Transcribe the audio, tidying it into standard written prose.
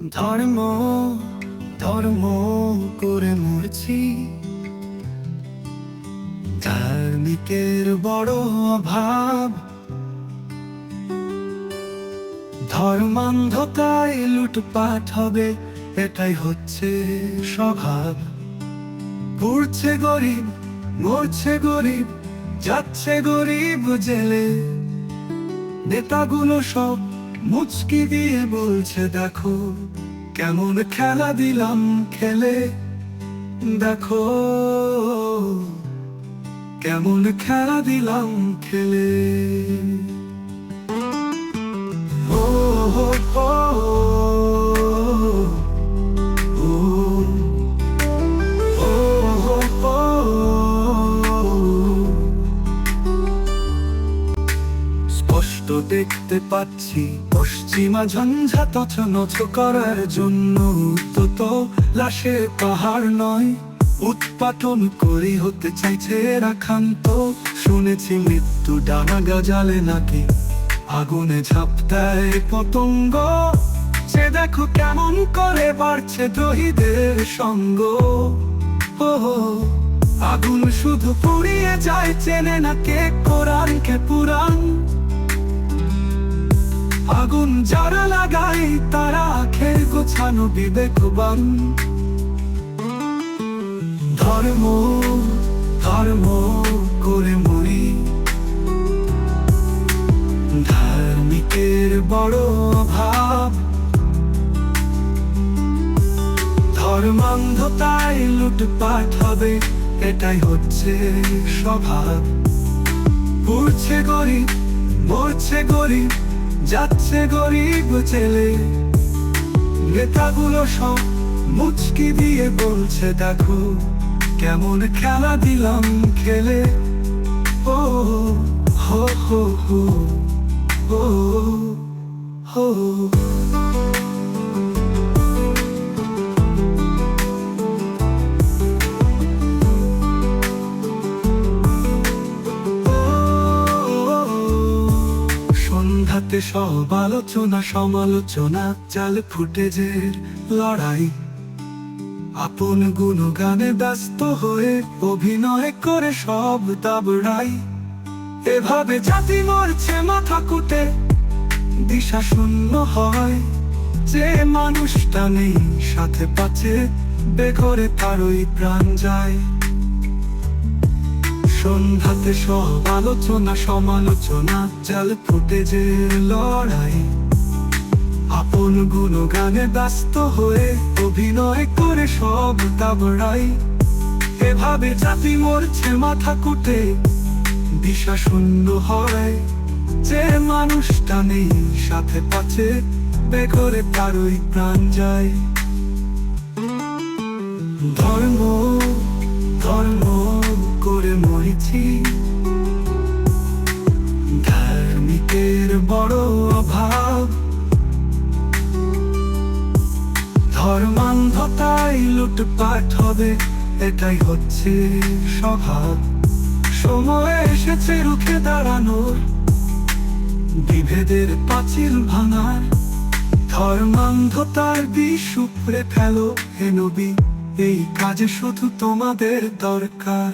ধর্ম ধর্ম করে মরছি, ধার্মিকের বড় অভাব। ধর্মান্ধতায় লুটপাট হবে, এটাই হচ্ছে স্বভাব। ঘুরছে গরিব, মরছে গরিব, যাচ্ছে গরিব জেলে। নেতাগুলো সব মুচকি দিয়ে বলছে, দেখো কেমন খেলা দিলাম খেলে, দেখো কেমন খেলা দিলাম খেলে। ও হো হো, ও ও হো হো। স্পষ্ট দেখতে পাচ্ছি পশ্চিমা ঝঞ্ঝা তছনছ করার জন্য তো লাশে পাহাড় নয়, উৎপাটন করে হতে চাইছে এরা ক্ষান্ত। শুনেছি মৃত্যু ডানা গজালে নাকি আগুনে ঝাঁপ দেয় পতঙ্গ। সে দেখো কেমন করে বাড়ছে দ্রোহীদের সঙ্গ। ও আগুন শুধু পুড়িয়ে যায়, চেনে না কে কোরআন কে পুরাণ। আগুন যারা লাগায় তারা আখের গোছানো বিবেকবান। ধর্ম ধর্ম করে মরি, ধার্মিকের বড় অভাব। ধর্মান্ধতায় লুটপাট হবে, এটাই হচ্ছে স্বভাব। ঘুরছে গরিব, মরছে গরিব, যাচ্ছে গরিব ছেলে। নেতাগুলো সব মুচকি দিয়ে বলছে, দেখো কেমন খেলা দিলাম খেলে। ও হো হো হো, ও হো। সন্ধ্যাতে সব আলোচনা সমালোচনা, চাল ফুটেজের লড়াই। আপন গুণগানে ব্যস্ত হয়ে অভিনয় করে সব দাবড়াই। এভাবে জাতি মরছে মাথা কুটে, দিশা শূন্য হয়। যে মানুষটা নেই সাথে পাচ্ছে, বেঘরে তারই প্রাণ যায়। সন্ধ্যাতে সব আলোচনা সমালোচনা, চাল ফুটেজের লড়াই। আপন গুণগানে ব্যস্ত হয়ে অভিনয় করে সব দাবড়াই। এভাবে জাতি মরছে মাথা কুটে, দিশা শূন্য হয়। যে মানুষটা নেই সাথে পাচ্ছে, বেঘরে তারই প্রাণ যায়। ধর্ম ধর্ম করে মরেছি, ধার্মিকের বড় অভাব। ধর্মান্ধতায় লুটপাট হবে, এটাই হচ্ছে স্বভাব। সময় এসেছে রুখে দাঁড়ানোর, বিভেদের পাঁচিল ভাঙার। ধর্মান্ধতার বিষ উপড়ে ফেলো হে নবী, এই কাজে শুধু তোমাদের দরকার।